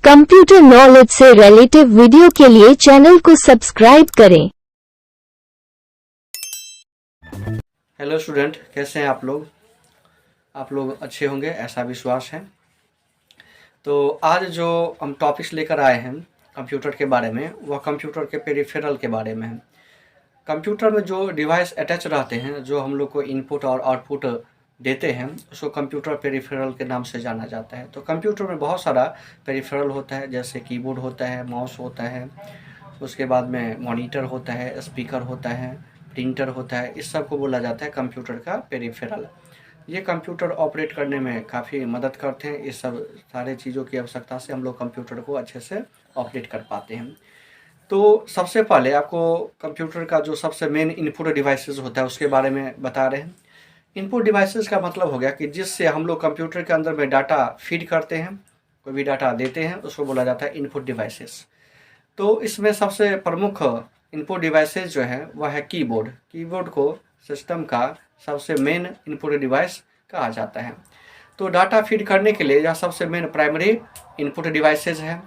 Computer knowledge से relative video के लिए चैनल को सब्सक्राइब करें। हेलो स्टूडेंट, कैसे हैं आप लोग? आप लोग अच्छे होंगे ऐसा विश्वास है। तो आज जो हम टॉपिक्स लेकर आए हैं कंप्यूटर के बारे में, वह कंप्यूटर के पेरिफेरल के बारे में है। कंप्यूटर में जो डिवाइस अटैच रहते हैं, जो हम लोग को इनपुट और आउटपुट देते हैं, उसको कंप्यूटर पेरिफेरल के नाम से जाना जाता है। तो कंप्यूटर में बहुत सारा पेरिफेरल होता है, जैसे कीबोर्ड होता है, माउस होता है, उसके बाद में मॉनिटर होता है, स्पीकर होता है, प्रिंटर होता है। इस सब को बोला जाता है कंप्यूटर का पेरिफेरल। ये कंप्यूटर ऑपरेट करने में काफ़ी मदद करते हैं। इस सब सारे चीज़ों की आवश्यकता से हम लोग कंप्यूटर को अच्छे से ऑपरेट कर पाते हैं। तो सबसे पहले आपको कंप्यूटर का जो सबसे मेन इनपुट डिवाइसेस होता है उसके बारे में बता रहे हैं। इनपुट डिवाइसेस का मतलब हो गया कि जिससे हम लोग कंप्यूटर के अंदर में डाटा फीड करते हैं, कोई भी डाटा देते हैं, उसको बोला जाता है इनपुट डिवाइसेस। तो इसमें सबसे प्रमुख इनपुट डिवाइसेस जो है वह है कीबोर्ड। कीबोर्ड को सिस्टम का सबसे मेन इनपुट डिवाइस कहा जाता है। तो डाटा फीड करने के लिए यह सबसे मेन प्राइमरी इनपुट डिवाइसेज है।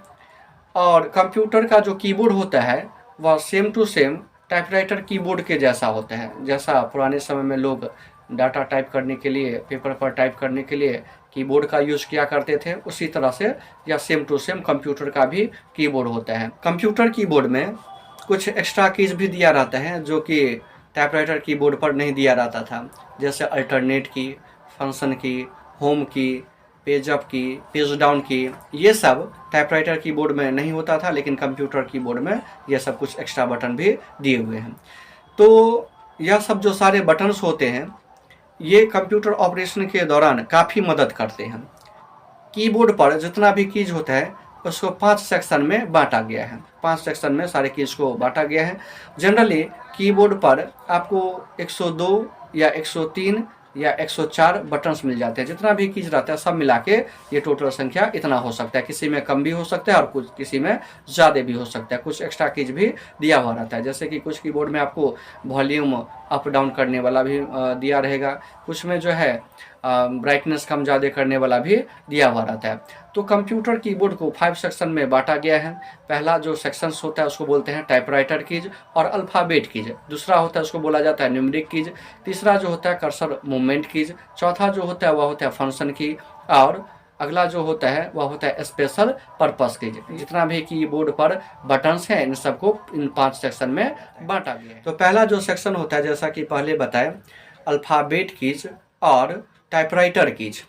और कंप्यूटर का जो कीबोर्ड होता है वह same to same typewriter keyboard के जैसा होता है। जैसा पुराने समय में लोग डाटा टाइप करने के लिए, पेपर पर टाइप करने के लिए कीबोर्ड का यूज़ किया करते थे, उसी तरह से या सेम टू सेम कंप्यूटर का भी कीबोर्ड होता है। कंप्यूटर कीबोर्ड में कुछ एक्स्ट्रा कीज भी दिया रहता है जो कि टाइपराइटर कीबोर्ड पर नहीं दिया रहता था, जैसे अल्टरनेट की, फंक्शन की, होम की, पेज अप की, पेज डाउन की। ये सब टाइपराइटर कीबोर्ड में नहीं होता था, लेकिन कंप्यूटर कीबोर्ड में ये सब कुछ एक्स्ट्रा बटन भी दिए हुए हैं। तो यह सब जो सारे बटन्स होते हैं ये कंप्यूटर ऑपरेशन के दौरान काफ़ी मदद करते हैं। कीबोर्ड पर जितना भी कीज होता है उसको 5 सेक्शन में बांटा गया है। 5 सेक्शन में सारे कीज को बांटा गया है। जनरली कीबोर्ड पर आपको 102 या 103 या 104 बटन्स मिल जाते हैं। जितना भी कीज रहता है सब मिला के ये टोटल संख्या इतना हो सकता है। किसी में कम भी हो सकता है और कुछ किसी में ज़्यादा भी हो सकता है। कुछ एक्स्ट्रा कीज भी दिया हुआ रहता है, जैसे कि कुछ कीबोर्ड में आपको वॉल्यूम अप डाउन करने वाला भी दिया रहेगा, कुछ में जो है ब्राइटनेस कम ज़्यादा करने वाला भी दिया हुआ रहता है। तो कंप्यूटर कीबोर्ड को 5 सेक्शन में बांटा गया है। पहला जो सेक्शंस होता है उसको बोलते हैं टाइपराइटर कीज और अल्फ़ाबेट कीज। दूसरा होता है उसको बोला जाता है न्यूमेरिक कीज। तीसरा जो होता है कर्सर मूवमेंट कीज। चौथा जो होता है वह होता है फंक्शन की। और अगला जो होता है वह होता है स्पेशल पर्पस कीज। जितना भी कीबोर्ड पर बटन्स हैं इन सबको इन 5 सेक्शन में बांटा गया है। तो पहला जो सेक्शन होता है, जैसा कि पहले बताए, अल्फ़ाबेट कीज और टाइपराइटर कीज।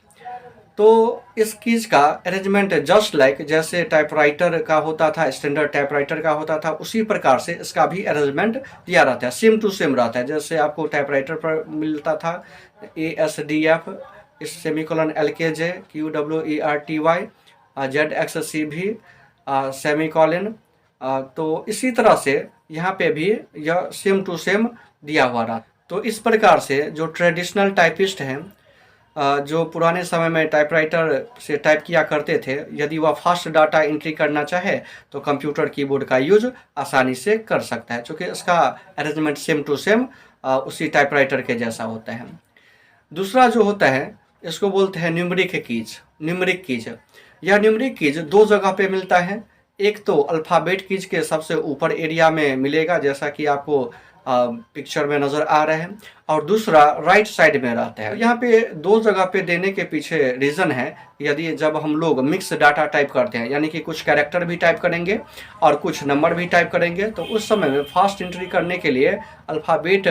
तो इस कीज का अरेंजमेंट जस्ट लाइक जैसे टाइपराइटर का होता था, स्टैंडर्ड टाइपराइटर का होता था, उसी प्रकार से इसका भी अरेंजमेंट दिया रहता है, सेम टू सेम रहता है। जैसे आपको टाइपराइटर पर मिलता था ASDF, semicolon LKJ, QWERTY, ZXCV, semicolon. तो इसी तरह से यहाँ पे भी यह सेम टू सेम दिया हुआ रहा। तो इस प्रकार से जो ट्रेडिशनल टाइपिस्ट हैं, जो पुराने समय में टाइपराइटर से टाइप किया करते थे, यदि वह फास्ट डाटा एंट्री करना चाहे तो कंप्यूटर कीबोर्ड का यूज आसानी से कर सकता है, क्योंकि इसका अरेंजमेंट सेम टू सेम उसी टाइपराइटर के जैसा होता है। दूसरा जो होता है इसको बोलते हैं न्यूमेरिक कीज। न्यूमेरिक कीज, यह न्यूमेरिक कीज 2 जगह पे मिलता है। एक तो अल्फ़ाबेट कीज के सबसे ऊपर एरिया में मिलेगा, जैसा कि आपको पिक्चर में नज़र आ रहे हैं, और दूसरा राइट साइड में रहता है। यहाँ पे 2 जगह पे देने के पीछे रीज़न है, यदि जब हम लोग मिक्स डाटा टाइप करते हैं, यानी कि कुछ कैरेक्टर भी टाइप करेंगे और कुछ नंबर भी टाइप करेंगे, तो उस समय में फास्ट एंट्री करने के लिए अल्फ़ाबेट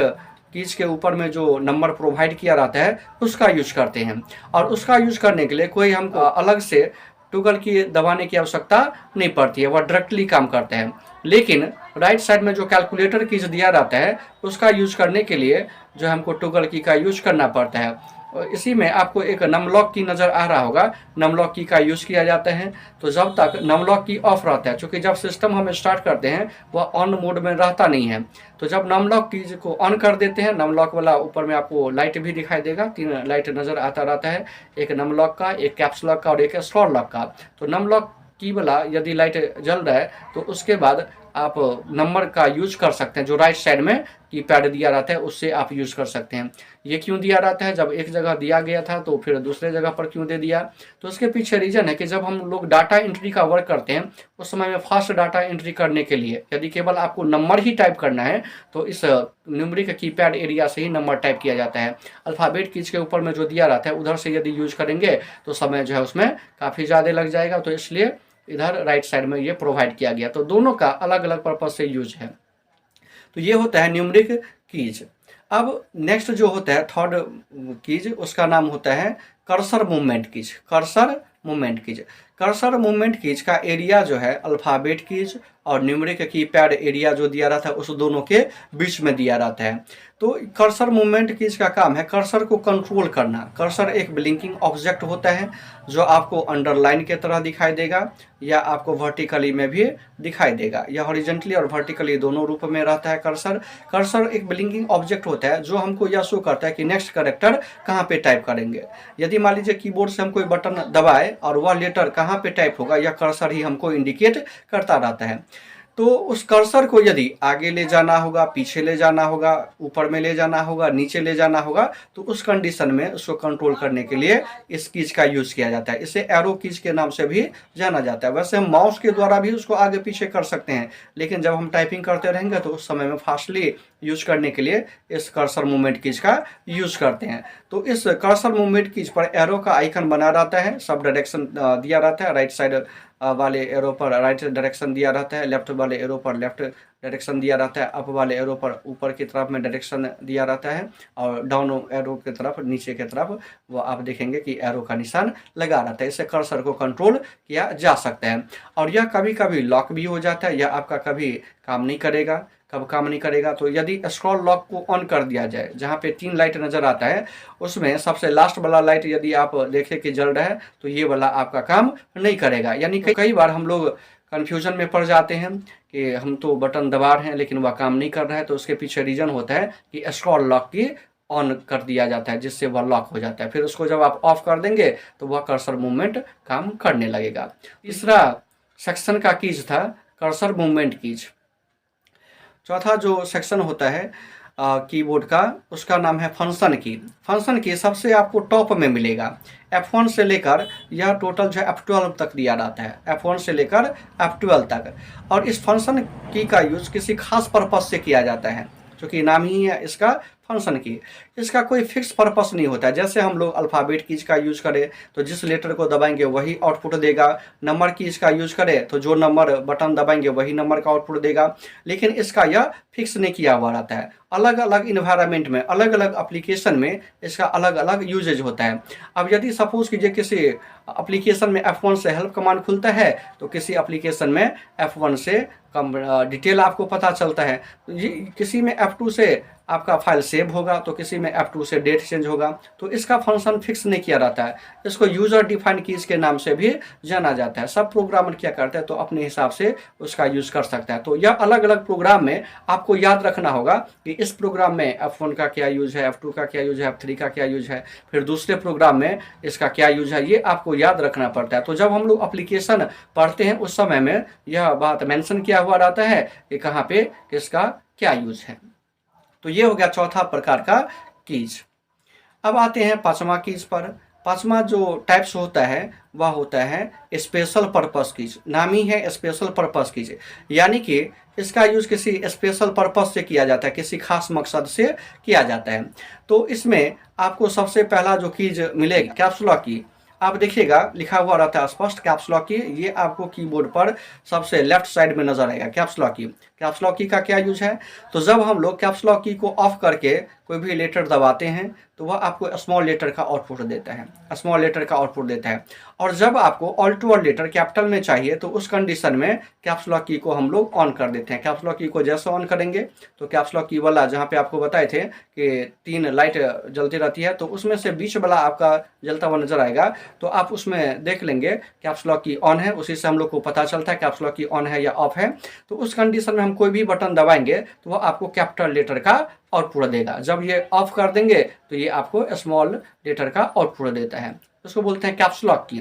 कीज के ऊपर में जो नंबर प्रोवाइड किया रहता है उसका यूज करते हैं। और उसका यूज करने के लिए कोई हमको अलग से टूगल की दबाने की आवश्यकता नहीं पड़ती है, वह डायरेक्टली काम करते हैं। लेकिन राइट साइड में जो कैलकुलेटर कीज दिया रहता है उसका यूज करने के लिए जो हमको टूगल की का यूज करना पड़ता है। और इसी में आपको एक नमलॉक की नज़र आ रहा होगा, नमलॉक की का यूज़ किया जाता है। तो जब तक नमलॉक की ऑफ रहता है, क्योंकि जब सिस्टम हम स्टार्ट करते हैं वह ऑन मोड में रहता नहीं है, तो जब नमलॉक कीज को ऑन कर देते हैं, नमलॉक वाला ऊपर में आपको लाइट भी दिखाई देगा, 3 लाइट नज़र आता रहता है, एक नमलॉक का, एक कैप्स लॉक का और एक स्क्रॉल लॉक का। तो नमलॉक की वाला यदि लाइट जल रहा है तो उसके बाद आप नंबर का यूज कर सकते हैं। जो राइट साइड में कीपैड दिया रहता है उससे आप यूज कर सकते हैं। ये क्यों दिया रहता है, जब एक जगह दिया गया था तो फिर दूसरे जगह पर क्यों दे दिया, तो उसके पीछे रीजन है कि जब हम लोग डाटा एंट्री का वर्क करते हैं उस समय में फास्ट डाटा एंट्री करने के लिए यदि केवल आपको नंबर ही टाइप करना है तो इस न्यूमेरिक कीपैड एरिया से ही नंबर टाइप किया जाता है। अल्फ़ाबेट कीज के ऊपर में जो दिया रहता है उधर से यदि यूज करेंगे तो समय जो है उसमें काफ़ी ज़्यादा लग जाएगा, तो इसलिए इधर राइट साइड में ये प्रोवाइड किया गया। तो दोनों का अलग अलग पर्पज से यूज है। तो ये होता है न्यूमेरिक कीज। अब नेक्स्ट जो होता है थर्ड कीज, उसका नाम होता है cursor movement keys. Cursor movement keys, cursor movement keys का एरिया जो है अल्फ़ाबेट कीज और न्यूमेरिक कीपैड एरिया जो दिया रहता है उस दोनों के बीच में दिया रहता है। तो कर्सर मूवमेंट कीज का काम है कर्सर को कंट्रोल करना। कर्सर एक ब्लिंकिंग ऑब्जेक्ट होता है जो आपको अंडरलाइन के तरह दिखाई देगा या आपको वर्टिकली में भी दिखाई देगा, या हॉरिजेंटली और वर्टिकली दोनों रूप में रहता है कर्सर। कर्सर एक ब्लिंकिंग ऑब्जेक्ट होता है जो हमको यह शो करता है कि नेक्स्ट कैरेक्टर कहाँ पे टाइप करेंगे। यदि मान लीजिए कीबोर्ड से हम कोई बटन दबाए और वह लेटर कहाँ पे टाइप होगा, यह कर्सर ही हमको इंडिकेट करता रहता है। तो उस कर्सर को यदि आगे ले जाना होगा, पीछे ले जाना होगा, ऊपर में ले जाना होगा, नीचे ले जाना होगा, तो उस कंडीशन में उसको कंट्रोल करने के लिए इस कीज का यूज किया जाता है। इसे एरो कीज के नाम से भी जाना जाता है। वैसे हम माउस के द्वारा भी उसको आगे पीछे कर सकते हैं, लेकिन जब हम टाइपिंग करते रहेंगे तो उस समय में फास्टली यूज करने के लिए इस कर्सर मूवमेंट कीज का यूज करते हैं। तो इस कर्सर मूवमेंट कीज पर एरो का आइकन बना रहता है, सब डायरेक्शन दिया रहता है। राइट साइड वाले एरो पर राइट डायरेक्शन दिया रहता है, लेफ्ट वाले एरो पर लेफ्ट डायरेक्शन दिया रहता है, अप वाले एरो पर ऊपर की तरफ में डायरेक्शन दिया रहता है, और डाउन एरो की तरफ नीचे की तरफ वो आप देखेंगे कि एरो का निशान लगा रहता है। इससे कर्सर को कंट्रोल किया जा सकता है। और यह कभी कभी लॉक भी हो जाता है, यह आपका कभी काम नहीं करेगा। कब काम नहीं करेगा, तो यदि स्क्रॉल लॉक को ऑन कर दिया जाए, जहाँ पे 3 लाइट नजर आता है उसमें सबसे लास्ट वाला लाइट यदि आप देखें कि जल रहा है तो ये वाला आपका काम नहीं करेगा। यानी कई बार हम लोग कन्फ्यूजन में पड़ जाते हैं कि हम तो बटन दबा रहे हैं लेकिन वह काम नहीं कर रहा है, तो उसके पीछे रीजन होता है कि स्क्रॉल लॉक की ऑन कर दिया जाता है, जिससे वह लॉक हो जाता है। फिर उसको जब आप ऑफ कर देंगे तो वह कर्सर मूवमेंट काम करने लगेगा। तीसरा सेक्शन का कीज था कर्सर मूवमेंट कीज। चौथा जो सेक्शन होता है कीबोर्ड का, उसका नाम है फंक्शन की। फंक्शन की सबसे आपको टॉप में मिलेगा। F1 से लेकर यह टोटल जो है F12 तक दिया रहता है, F1 से लेकर F12 तक। और इस फंक्शन की का यूज किसी खास पर्पज से किया जाता है, क्योंकि नाम ही है इसका फंक्शन की। इसका कोई फिक्स पर्पस नहीं होता है। जैसे हम लोग अल्फ़ाबेट कीज का यूज करें तो जिस लेटर को दबाएंगे वही आउटपुट देगा, नंबर कीज का यूज करें तो जो नंबर बटन दबाएंगे वही नंबर का आउटपुट देगा। लेकिन इसका यह फिक्स नहीं किया हुआ रहता है। अलग अलग इन्वायरमेंट में, अलग अलग एप्लीकेशन में इसका अलग अलग यूजेज होता है। अब यदि सपोज कीजिए किसी एप्लीकेशन में F1 से हेल्प कमांड खुलता है तो किसी एप्लीकेशन में F1 से कम डिटेल आपको पता चलता है। किसी में F2 से आपका फाइल सेव होगा तो किसी में F2 से डेट चेंज होगा। तो इसका फंक्शन फिक्स नहीं किया रहता है। इसको यूजर डिफाइन कीज के नाम से भी जाना जाता है। सब प्रोग्रामर क्या करते हैं तो अपने हिसाब से उसका यूज कर सकता है। तो यह अलग अलग प्रोग्राम में आपको याद रखना होगा कि इस प्रोग्राम में F1 का क्या यूज है, F2 का क्या यूज है, F3 का क्या यूज है, फिर दूसरे प्रोग्राम में इसका क्या यूज है, ये आपको याद रखना पड़ता है। तो जब हम लोग एप्लीकेशन पढ़ते हैं उस समय में यह बात मेंशन किया हुआ रहता है कि कहाँ पे किसका क्या यूज है। तो ये हो गया चौथा प्रकार का कीज। अब आते हैं पांचवा कीज पर। पांचवा जो टाइप्स होता है वह होता है स्पेशल पर्पस कीज। नाम ही है स्पेशल पर्पस कीज, यानी कि इसका यूज किसी स्पेशल पर्पस से किया जाता है, किसी खास मकसद से किया जाता है। तो इसमें आपको सबसे पहला जो कीज मिलेगा कैप्स लॉक की। आप देखिएगा लिखा हुआ रहता है स्पष्ट कैप्स लॉक की, ये आपको कीबोर्ड पर सबसे लेफ्ट साइड में नजर आएगा कैप्स लॉक की। कैप्स लॉक की का क्या यूज है, तो जब हम लोग कैप्स लॉक की को ऑफ करके कोई भी लेटर दबाते हैं तो वह आपको स्मॉल लेटर का आउटपुट देता है, स्मॉल लेटर का आउटपुट देता है। और जब आपको all to all letter capital में चाहिए तो उस कंडीशन में कैप्स लॉक की को हम लोग ऑन कर देते हैं। कैप्स लॉक की को जैसे ऑन करेंगे तो कैप्स लॉक की वाला जहाँ पे आपको बताए थे कि 3 लाइट जलती रहती है, तो उसमें से बीच वाला आपका जलता हुआ नजर आएगा। तो आप उसमें देख लेंगे कैप्स लॉक की ऑन है, उसी से हम लोग को पता चलता है कैप्स लॉक की ऑन है या ऑफ है। तो उस कंडीशन में हम कोई भी बटन दबाएंगे तो वह आपको कैपिटल लेटर का आउटपुट देगा। जब ये ऑफ कर देंगे तो ये आपको स्मॉल लेटर का आउटपुट देता है। उसको बोलते हैं कैप्स लॉक की।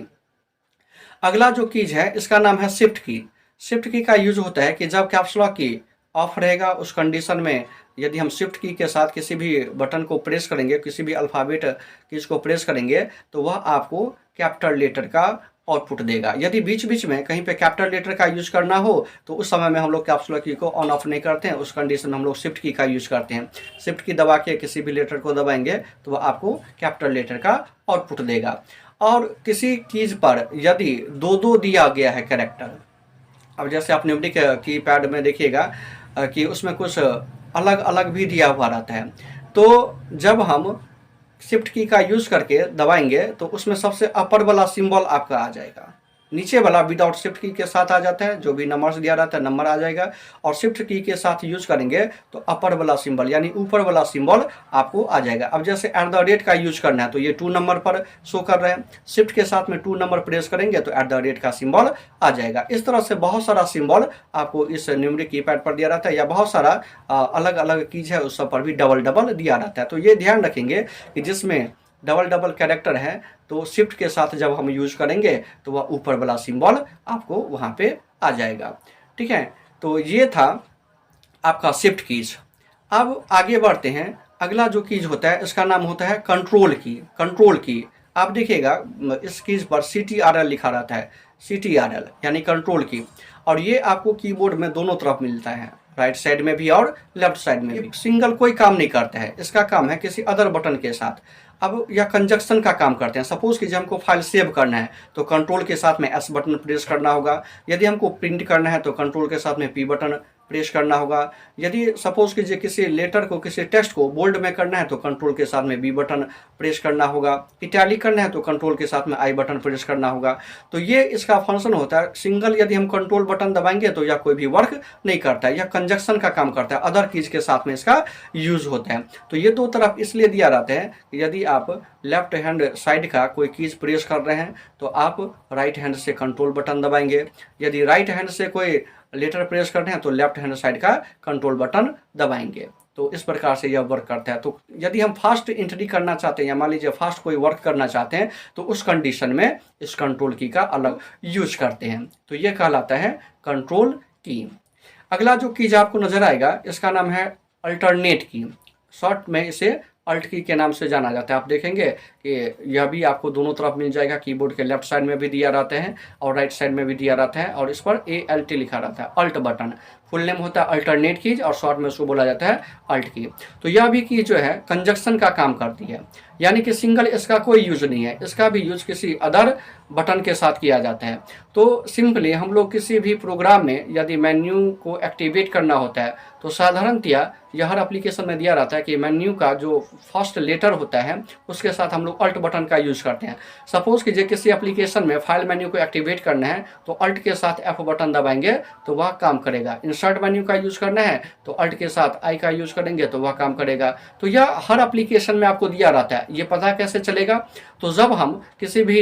अगला जो कीज है इसका नाम है शिफ्ट की। शिफ्ट की का यूज होता है कि जब कैप्स लॉक की ऑफ रहेगा उस कंडीशन में यदि हम शिफ्ट की के साथ किसी भी बटन को प्रेस करेंगे, किसी भी अल्फ़ाबेट कीज को प्रेस करेंगे तो वह आपको कैपिटल लेटर का आउटपुट देगा। यदि बीच बीच में कहीं पे कैपिटल लेटर का यूज करना हो तो उस समय में हम लोग कैप्स लॉक की को ऑन ऑफ नहीं करते हैं, उस कंडीशन में हम लोग शिफ्ट की का यूज करते हैं। शिफ्ट की दबा के किसी भी लेटर को दबाएंगे तो वह आपको कैपिटल लेटर का आउटपुट देगा। और किसी कीज पर यदि दो दो दिया गया है कैरेक्टर, अब जैसे आप न्यूमेरिक कीपैड में देखिएगा कि उसमें कुछ अलग अलग भी दिया हुआ रहता है, तो जब हम शिफ्ट की का यूज करके दबाएंगे तो उसमें सबसे अपर वाला सिंबल आपका आ जाएगा, नीचे वाला विदाउट शिफ्ट की के साथ आ जाता है, जो भी नंबर्स दिया रहता है नंबर आ जाएगा, और शिफ्ट की के साथ यूज करेंगे तो अपर वाला सिंबल यानी ऊपर वाला सिंबल आपको आ जाएगा। अब जैसे @ का यूज करना है तो ये 2 नंबर पर शो कर रहे हैं, शिफ्ट के साथ में 2 नंबर प्रेस करेंगे तो @ का सिंबल आ जाएगा। इस तरह से बहुत सारा सिंबल आपको इस न्यूमेरिक कीपैड पर दिया रहता है, या बहुत सारा अलग अलग चीज है उस सब पर भी डबल डबल दिया रहता है। तो ये ध्यान रखेंगे कि जिसमें डबल डबल कैरेक्टर है तो शिफ्ट के साथ जब हम यूज करेंगे तो वह ऊपर वाला सिंबल आपको वहाँ पे आ जाएगा। ठीक है, तो ये था आपका शिफ्ट कीज। अब आगे बढ़ते हैं, अगला जो कीज होता है इसका नाम होता है कंट्रोल की। कंट्रोल की आप देखिएगा इस कीज पर CTRL लिखा रहता है, CTRL यानी कंट्रोल की, और ये आपको कीबोर्ड में दोनों तरफ मिलता है, राइट साइड में भी और लेफ्ट साइड में भी। सिंगल कोई काम नहीं करता है, इसका काम है किसी अदर बटन के साथ। अब यह कंजक्शन का काम करते हैं। सपोज कि हमको फाइल सेव करना है तो कंट्रोल के साथ में S बटन प्रेस करना होगा, यदि हमको प्रिंट करना है तो कंट्रोल के साथ में P बटन प्रेस करना होगा, यदि सपोज कीजिए किसी लेटर को किसी टेक्स्ट को बोल्ड में करना है तो कंट्रोल के साथ में B बटन प्रेस करना होगा, इटैलिक करना है तो कंट्रोल के साथ में I बटन प्रेस करना होगा। तो ये इसका फंक्शन होता है। सिंगल यदि हम कंट्रोल बटन दबाएंगे तो यह कोई भी वर्क नहीं करता है, यह कंजक्शन का काम करता है, अदर कीज के साथ में इसका यूज होता है। तो ये दो तरफ इसलिए दिया रहता है कि यदि आप लेफ्ट हैंड साइड का कोई कीज प्रेस कर रहे हैं तो आप राइट हैंड से कंट्रोल बटन दबाएंगे, यदि राइट हैंड से कोई लेटर प्रेस करते हैं तो लेफ्ट हैंड साइड का कंट्रोल बटन दबाएंगे। तो इस प्रकार से यह वर्क करता है। तो यदि हम फास्ट एंट्री करना चाहते हैं या मान लीजिए फास्ट कोई वर्क करना चाहते हैं तो उस कंडीशन में इस कंट्रोल की का अलग यूज करते हैं। तो यह कहलाता है कंट्रोल की। अगला जो कीज आपको नजर आएगा इसका नाम है अल्टरनेट की, शॉर्ट में इसे अल्ट की के नाम से जाना जाता है। आप देखेंगे कि यह भी आपको दोनों तरफ मिल जाएगा, कीबोर्ड के लेफ्ट साइड में भी दिया रहता है और राइट साइड में भी दिया रहता है, और इस पर ALT लिखा रहता है, अल्ट बटन। फुल नेम होता है अल्टरनेट कीज और शॉर्ट में उसको बोला जाता है अल्ट की। तो यह भी की जो है कंजक्शन का काम करती है, यानी कि सिंगल इसका कोई यूज नहीं है, इसका भी यूज किसी अदर बटन के साथ किया जाता है। तो सिंपली हम लोग किसी भी प्रोग्राम में यदि मेन्यू को एक्टिवेट करना होता है तो साधारणतया यह हर एप्लीकेशन में दिया रहता है कि मेन्यू का जो फर्स्ट लेटर होता है उसके साथ हम लोग अल्ट बटन का यूज करते हैं। सपोज कीजिए किसी एप्लीकेशन में फाइल मेन्यू को एक्टिवेट करना है तो अल्ट के साथ F बटन दबाएंगे तो वह काम करेगा। इंसर्ट मेन्यू का यूज करना है तो अल्ट के साथ I का यूज करेंगे तो वह काम करेगा। तो यह हर एप्लीकेशन में आपको दिया रहता है। ये पता कैसे चलेगा? तो जब हम किसी भी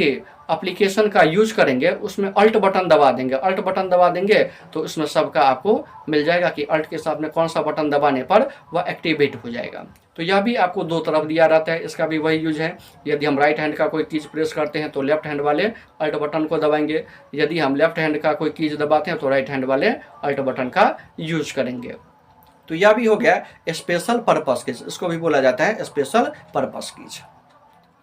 एप्लीकेशन का यूज करेंगे उसमें अल्ट बटन दबा देंगे, अल्ट बटन दबा देंगे तो इसमें सबका आपको मिल जाएगा कि अल्ट के साथ में कौन सा बटन दबाने पर वह एक्टिवेट हो जाएगा। तो यह भी आपको दो तरफ दिया रहता है, इसका भी वही यूज है। यदि हम राइट हैंड का कोई कीज प्रेस करते हैं तो लेफ्ट हैंड वाले अल्ट बटन को दबाएंगे, यदि हम लेफ्ट हैंड का कोई कीज दबाते हैं तो राइट हैंड वाले अल्ट बटन का यूज करेंगे। तो यह भी हो गया स्पेशल पर्पस कीज, इसको भी बोला जाता है स्पेशल पर्पस कीज।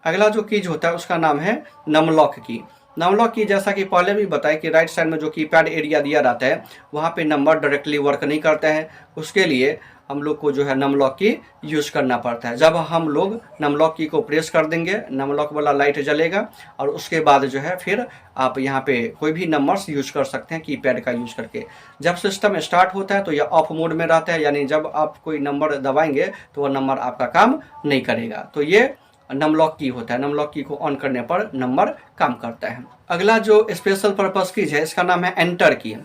अगला जो कीज होता है उसका नाम है नमलॉक की। नमलॉक की जैसा कि पहले भी बताया कि राइट साइड में जो कीपैड एरिया दिया रहता है वहाँ पे नंबर डायरेक्टली वर्क नहीं करता है, उसके लिए हम लोग को जो है नमलॉक की यूज करना पड़ता है। जब हम लोग नमलॉक की को प्रेस कर देंगे नमलॉक वाला लाइट जलेगा और उसके बाद जो है फिर आप यहाँ पे कोई भी नंबर्स यूज कर सकते हैं कीपैड का यूज करके। जब सिस्टम स्टार्ट होता है तो यह ऑफ मोड में रहता है, यानी जब आप कोई नंबर दबाएंगे तो वह नंबर आपका काम नहीं करेगा। तो ये नमलॉक की होता है, नमलॉक की को ऑन करने पर नंबर काम करता है। अगला जो स्पेशल पर्पस कीज है इसका नाम है एंटर की।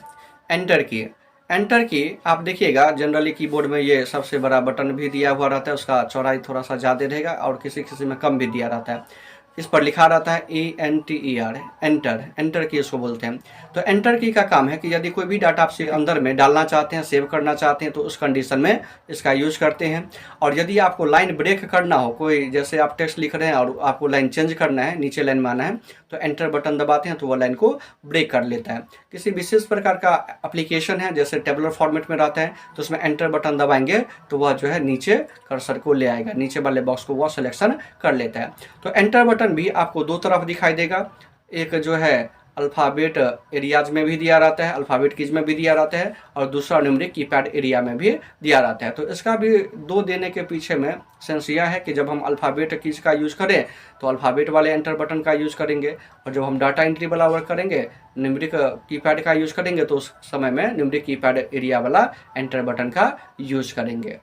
एंटर की, एंटर की आप देखिएगा जनरली कीबोर्ड में ये सबसे बड़ा बटन भी दिया हुआ रहता है, उसका चौड़ाई थोड़ा सा ज़्यादा रहेगा और किसी किसी में कम भी दिया रहता है। इस पर लिखा रहता है ENTER, एंटर, एंटर की इसको बोलते हैं। तो एंटर की का काम है कि यदि कोई भी डाटा आप अंदर में डालना चाहते हैं, सेव करना चाहते हैं, तो उस कंडीशन में इसका यूज करते हैं। और यदि आपको लाइन ब्रेक करना हो, कोई जैसे आप टेक्स्ट लिख रहे हैं और आपको लाइन चेंज करना है, नीचे लाइन में आना है, तो एंटर बटन दबाते हैं तो वह लाइन को ब्रेक कर लेता है। किसी विशेष प्रकार का एप्लीकेशन है जैसे टेबुलर फॉर्मेट में रहता है, तो उसमें एंटर बटन दबाएंगे तो वह जो है नीचे कर्सर को ले आएगा, नीचे वाले बॉक्स को वह सिलेक्शन कर लेता है। तो एंटर बटन भी आपको दो तरफ दिखाई देगा, एक जो है अल्फ़ाबेट एरियाज में भी दिया रहता है, अल्फ़ाबेट कीज में भी दिया रहता है, और दूसरा न्यूमेरिक कीपैड एरिया में भी दिया रहता है। तो इसका भी दो देने के पीछे में सेंस यह है कि जब हम अल्फ़ाबेट कीज का यूज़ करें तो अल्फ़ाबेट वाले एंटर बटन का यूज़ करेंगे, और जब हम डाटा एंट्री वाला वर्क करेंगे, न्यूमेरिक कीपैड का यूज़ करेंगे, तो उस समय में न्यूमेरिक कीपैड एरिया वाला एंटर बटन का यूज़ करेंगे।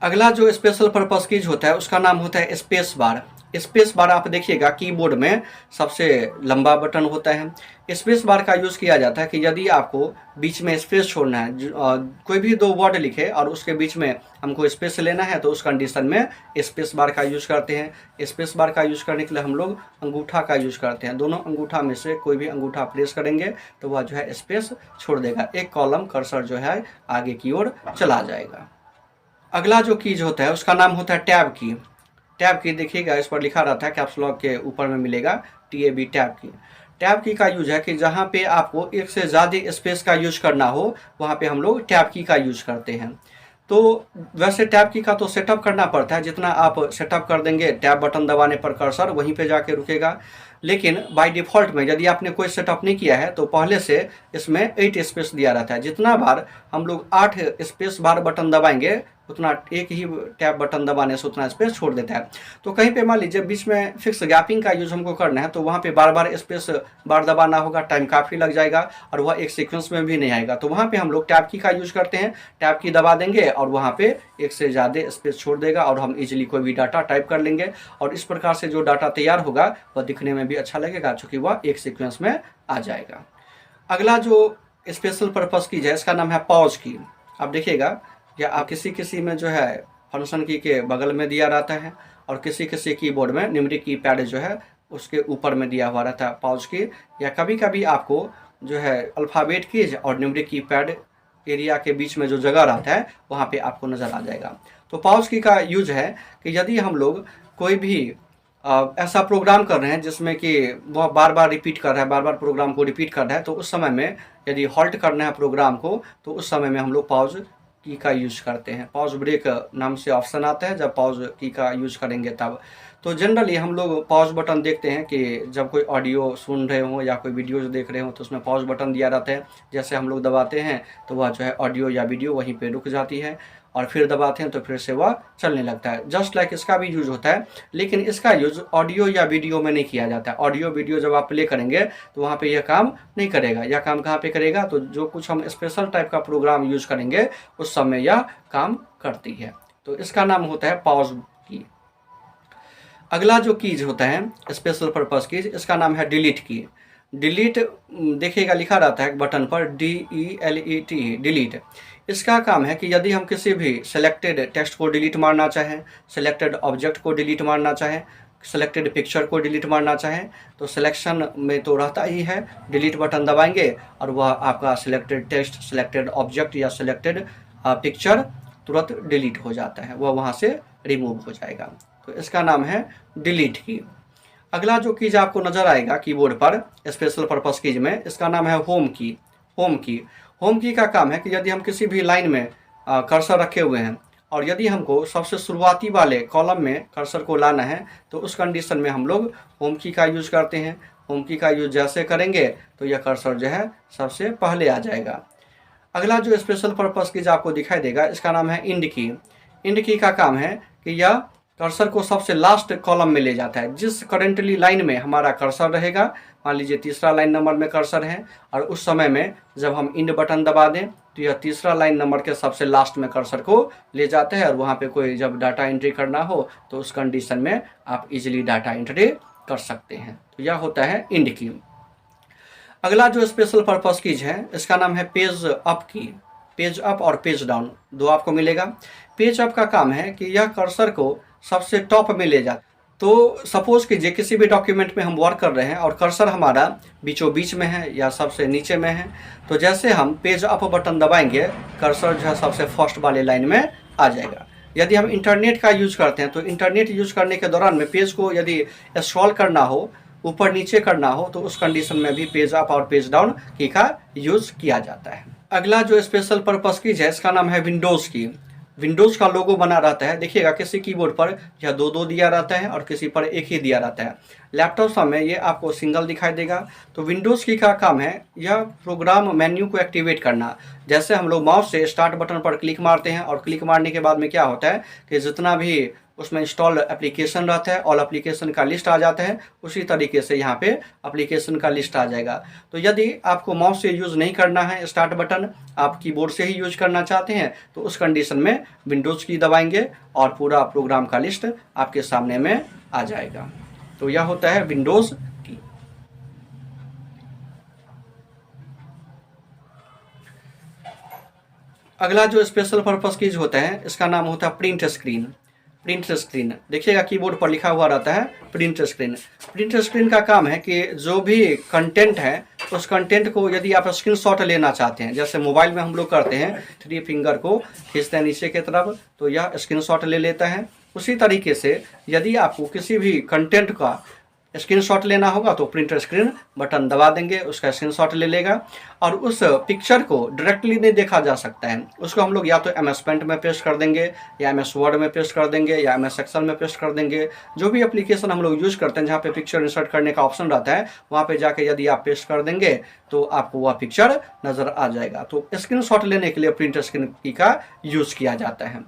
अगला जो स्पेशल पर्पस कीज होता है उसका नाम होता है स्पेस बार। स्पेस बार आप देखिएगा कीबोर्ड में सबसे लंबा बटन होता है। स्पेस बार का यूज़ किया जाता है कि यदि आपको बीच में स्पेस छोड़ना है, कोई भी दो वर्ड लिखे और उसके बीच में हमको स्पेस लेना है, तो उस कंडीशन में स्पेस बार का यूज़ करते हैं। स्पेस बार का यूज़ करने के लिए हम लोग अंगूठा का यूज़ करते हैं। दोनों अंगूठा में से कोई भी अंगूठा प्रेस करेंगे तो वह जो है स्पेस छोड़ देगा, एक कॉलम कर्सर जो है आगे की ओर चला जाएगा। अगला जो कीज होता है उसका नाम होता है टैब की। टैब की देखिएगा, इस पर लिखा रहता है, कैप्स लॉक के ऊपर में मिलेगा TAB, टैब की। टैब की का यूज है कि जहाँ पे आपको एक से ज़्यादा स्पेस का यूज करना हो वहाँ पे हम लोग टैब की का यूज करते हैं। तो वैसे टैब की का तो सेटअप करना पड़ता है, जितना आप सेटअप कर देंगे टैब बटन दबाने पर कर्सर वहीं पे जाके रुकेगा। लेकिन बाय डिफ़ॉल्ट में यदि आपने कोई सेटअप नहीं किया है तो पहले से इसमें 8 स्पेस दिया रहता है। जितना बार हम लोग 8 स्पेस बार बटन दबाएंगे उतना एक ही टैब बटन दबाने से उतना स्पेस छोड़ देता है। तो कहीं पे मान लीजिए बीच में फिक्स गैपिंग का यूज़ हमको करना है, तो वहाँ पे बार बार स्पेस बार दबाना होगा, टाइम काफ़ी लग जाएगा और वह एक सीक्वेंस में भी नहीं आएगा। तो वहाँ पे हम लोग टैब की का यूज़ करते हैं। टैब की दबा देंगे और वहाँ पे एक से ज़्यादा स्पेस छोड़ देगा और हम इजीली कोई भी डाटा टाइप कर लेंगे, और इस प्रकार से जो डाटा तैयार होगा वह दिखने में भी अच्छा लगेगा, चूँकि वह एक सीक्वेंस में आ जाएगा। अगला जो स्पेशल पर्पज़ की है इसका नाम है पॉज की। आप देखिएगा, या आप किसी में जो है फंक्शन की के बगल में दिया रहता है, और किसी कीबोर्ड में न्यूमेरिक कीपैड जो है उसके ऊपर में दिया हुआ रहता है पॉज की। या कभी कभी आपको जो है अल्फ़ाबेट कीज और न्यूमेरिक कीपैड एरिया के बीच में जो जगह रहता है वहाँ पे आपको नज़र आ जाएगा। तो पॉज की का यूज है कि यदि हम लोग कोई भी ऐसा प्रोग्राम कर रहे हैं जिसमें कि वह बार बार रिपीट कर रहा है, बार बार प्रोग्राम को रिपीट कर रहा है, तो उस समय में यदि हॉल्ट करना है प्रोग्राम को, तो उस समय में हम लोग पॉज की का यूज़ करते हैं। पॉज ब्रेक नाम से ऑप्शन आता है जब पॉज की का यूज़ करेंगे तब। तो जनरली हम लोग पॉज बटन देखते हैं कि जब कोई ऑडियो सुन रहे हो या कोई वीडियोज़ देख रहे हो तो उसमें पॉज बटन दिया रहता है। जैसे हम लोग दबाते हैं तो वह जो है ऑडियो या वीडियो वहीं पे रुक जाती है, और फिर दबाते हैं तो फिर से वह चलने लगता है। जस्ट लाइक इसका भी यूज़ होता है, लेकिन इसका यूज़ ऑडियो या वीडियो में नहीं किया जाता है। ऑडियो वीडियो जब आप प्ले करेंगे तो वहाँ पे यह काम नहीं करेगा। यह काम कहाँ पे करेगा, तो जो कुछ हम स्पेशल टाइप का प्रोग्राम यूज़ करेंगे उस समय यह काम करती है। तो इसका नाम होता है पॉज की। अगला जो कीज होता है स्पेशल पर्पज़ कीज, इसका नाम है डिलीट की। डिलीट देखिएगा लिखा रहता है बटन पर DELET, डिलीट। इसका काम है कि यदि हम किसी भी सिलेक्टेड टेक्स्ट को डिलीट मारना चाहें, सिलेक्टेड ऑब्जेक्ट को डिलीट मारना चाहें, सिलेक्टेड पिक्चर को डिलीट मारना चाहें, तो सिलेक्शन में तो रहता ही है, डिलीट बटन दबाएंगे और वह आपका सिलेक्टेड टेक्स्ट, सिलेक्टेड ऑब्जेक्ट या सिलेक्टेड पिक्चर तुरंत डिलीट हो जाता है, वह वहाँ से रिमूव हो जाएगा। तो इसका नाम है डिलीट की। अगला जो कीज आपको नज़र आएगा कीबोर्ड पर स्पेशल पर्पस कीज में, इसका नाम है होम की। होम की, होम की का काम है कि यदि हम किसी भी लाइन में कर्सर रखे हुए हैं और यदि हमको सबसे शुरुआती वाले कॉलम में कर्सर को लाना है, तो उस कंडीशन में हम लोग होम की का यूज़ करते हैं। होम की का यूज़ जैसे करेंगे तो यह कर्सर जो है सबसे पहले आ जाएगा। अगला जो स्पेशल पर्पस कीज आपको दिखाई देगा इसका नाम है इंड की। इंड की का काम है कि यह कर्सर को सबसे लास्ट कॉलम में ले जाता है। जिस करेंटली लाइन में हमारा कर्सर रहेगा, मान लीजिए तीसरा लाइन नंबर में कर्सर है, और उस समय में जब हम इंड बटन दबा दें तो यह तीसरा लाइन नंबर के सबसे लास्ट में कर्सर को ले जाता है, और वहाँ पे कोई जब डाटा एंट्री करना हो तो उस कंडीशन में आप इजीली डाटा एंट्री कर सकते हैं। तो यह होता है इंड की। अगला जो स्पेशल पर्पस कीज है इसका नाम है पेज अप की। पेज अप और पेज डाउन दो आपको मिलेगा। पेज अप का काम है कि यह कर्सर को सबसे टॉप में ले जाता है। तो सपोज़ कीजिए किसी भी डॉक्यूमेंट में हम वर्क कर रहे हैं और कर्सर हमारा बीचों बीच में है या सबसे नीचे में है, तो जैसे हम पेज अप बटन दबाएंगे कर्सर जो है सबसे फर्स्ट वाले लाइन में आ जाएगा। यदि हम इंटरनेट का यूज करते हैं तो इंटरनेट यूज करने के दौरान में पेज को यदि स्क्रॉल करना हो, ऊपर नीचे करना हो, तो उस कंडीशन में भी पेज अप और पेज डाउन की का यूज किया जाता है। अगला जो स्पेशल पर्पस कीज है इसका नाम है विंडोज़ की। विंडोज़ का लोगो बना रहता है, देखिएगा किसी कीबोर्ड पर यह दो दिया रहता है और किसी पर एक ही दिया रहता है। लैपटॉप में ये आपको सिंगल दिखाई देगा। तो विंडोज़ की का काम है यह प्रोग्राम मेन्यू को एक्टिवेट करना। जैसे हम लोग माउस से स्टार्ट बटन पर क्लिक मारते हैं और क्लिक मारने के बाद में क्या होता है कि जितना भी उसमें इंस्टॉल एप्लीकेशन रहता है ऑल एप्लीकेशन का लिस्ट आ जाता है, उसी तरीके से यहाँ पे एप्लीकेशन का लिस्ट आ जाएगा। तो यदि आपको माउस से यूज़ नहीं करना है स्टार्ट बटन, आप कीबोर्ड से ही यूज करना चाहते हैं, तो उस कंडीशन में विंडोज़ की दबाएंगे और पूरा प्रोग्राम का लिस्ट आपके सामने में आ जाएगा। तो यह होता है विंडोज़ की। अगला जो स्पेशल पर्पस कीज होता है इसका नाम होता है प्रिंट स्क्रीन। प्रिंट स्क्रीन देखिएगा कीबोर्ड पर लिखा हुआ रहता है प्रिंट स्क्रीन। प्रिंट स्क्रीन का काम है कि जो भी कंटेंट है उस कंटेंट को यदि आप स्क्रीनशॉट लेना चाहते हैं, जैसे मोबाइल में हम लोग करते हैं 3 फिंगर को खींचते हैं नीचे की तरफ, तो यह स्क्रीनशॉट ले लेता है। उसी तरीके से यदि आपको किसी भी कंटेंट का स्क्रीनशॉट लेना होगा तो प्रिंट स्क्रीन बटन दबा देंगे, उसका स्क्रीनशॉट ले लेगा और उस पिक्चर को डायरेक्टली नहीं देखा जा सकता है। उसको हम लोग या तो MS पेंट में पेस्ट कर देंगे या MS वर्ड में पेस्ट कर देंगे या MS एक्सेल में पेस्ट कर देंगे। जो भी एप्लीकेशन हम लोग यूज करते हैं जहाँ पे पिक्चर इंसर्ट करने का ऑप्शन रहता है, वहाँ पे जाके यदि आप पेस्ट कर देंगे तो आपको वह पिक्चर नज़र आ जाएगा। तो स्क्रीनशॉट लेने के लिए प्रिंट स्क्रीन की का यूज़ किया जाता है।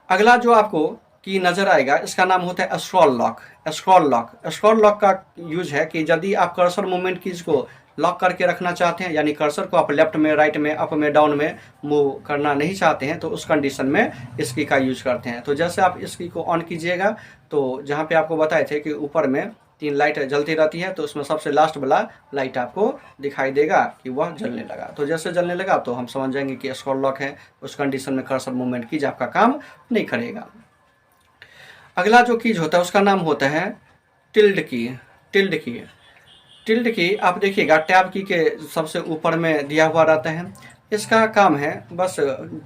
अगला जो आपको की नज़र आएगा इसका नाम होता है स्क्रॉल लॉक। स्क्रॉल लॉक का यूज है कि यदि आप कर्सर मूवमेंट कीज को लॉक करके रखना चाहते हैं, यानी कर्सर को आप लेफ्ट में, राइट में, अप में, डाउन में मूव करना नहीं चाहते हैं, तो उस कंडीशन में इस की का यूज करते हैं। तो जैसे आप इस की को ऑन कीजिएगा तो जहाँ पे आपको बताए थे कि ऊपर में 3 लाइट जलती रहती है, तो उसमें सबसे लास्ट वाला लाइट आपको दिखाई देगा कि वह जलने लगा। तो जैसे जलने लगा तो हम समझ जाएंगे कि स्क्रॉल लॉक है। उस कंडीशन में कर्सर मूवमेंट कीज आपका काम नहीं करेगा। अगला जो कीज होता है उसका नाम होता है टिल्ड की आप देखिएगा टैब की के सबसे ऊपर में दिया हुआ रहता है। इसका काम है बस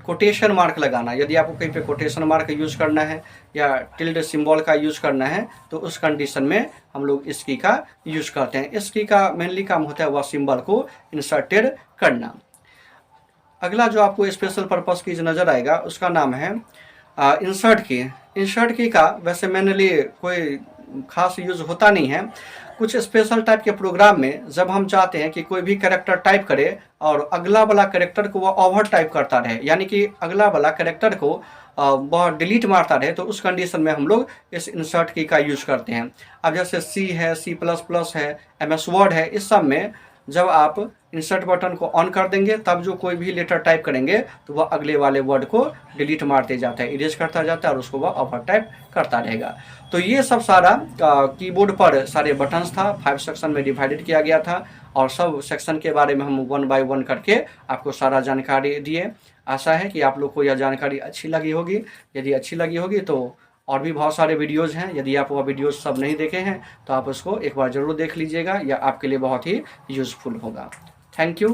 कोटेशन मार्क लगाना। यदि आपको कहीं पे कोटेशन मार्क यूज करना है या टिल्ड सिंबल का यूज करना है तो उस कंडीशन में हम लोग इस की का यूज करते हैं। इस की का मेनली काम होता है वह सिंबल को इंसर्टेड करना। अगला जो आपको स्पेशल पर्पस की नज़र आएगा उसका नाम है इंसर्ट की का वैसे मेनली कोई खास यूज़ होता नहीं है। कुछ स्पेशल टाइप के प्रोग्राम में जब हम चाहते हैं कि कोई भी कैरेक्टर टाइप करे और अगला वाला कैरेक्टर को वह ओवर टाइप करता रहे, यानी कि अगला वाला कैरेक्टर को वह डिलीट मारता रहे, तो उस कंडीशन में हम लोग इस इंसर्ट की का यूज़ करते हैं। अब जैसे C है, C++ है, MS वर्ड है, इस सब में जब आप इंसर्ट बटन को ऑन कर देंगे तब जो कोई भी लेटर टाइप करेंगे तो वह अगले वाले वर्ड को डिलीट मारते जाता है, इरेज करता जाता है और उसको वह ओवर टाइप करता रहेगा। तो ये सब सारा कीबोर्ड पर सारे बटन्स था, 5 सेक्शन में डिवाइडेड किया गया था और सब सेक्शन के बारे में हम 1 बाय 1 करके आपको सारा जानकारी दिए। आशा है कि आप लोग को यह जानकारी अच्छी लगी होगी। यदि अच्छी लगी होगी तो और भी बहुत सारे वीडियोज़ हैं, यदि आप वह वीडियोज़ सब नहीं देखे हैं तो आप उसको एक बार ज़रूर देख लीजिएगा, यह आपके लिए बहुत ही यूज़फुल होगा। Thank you.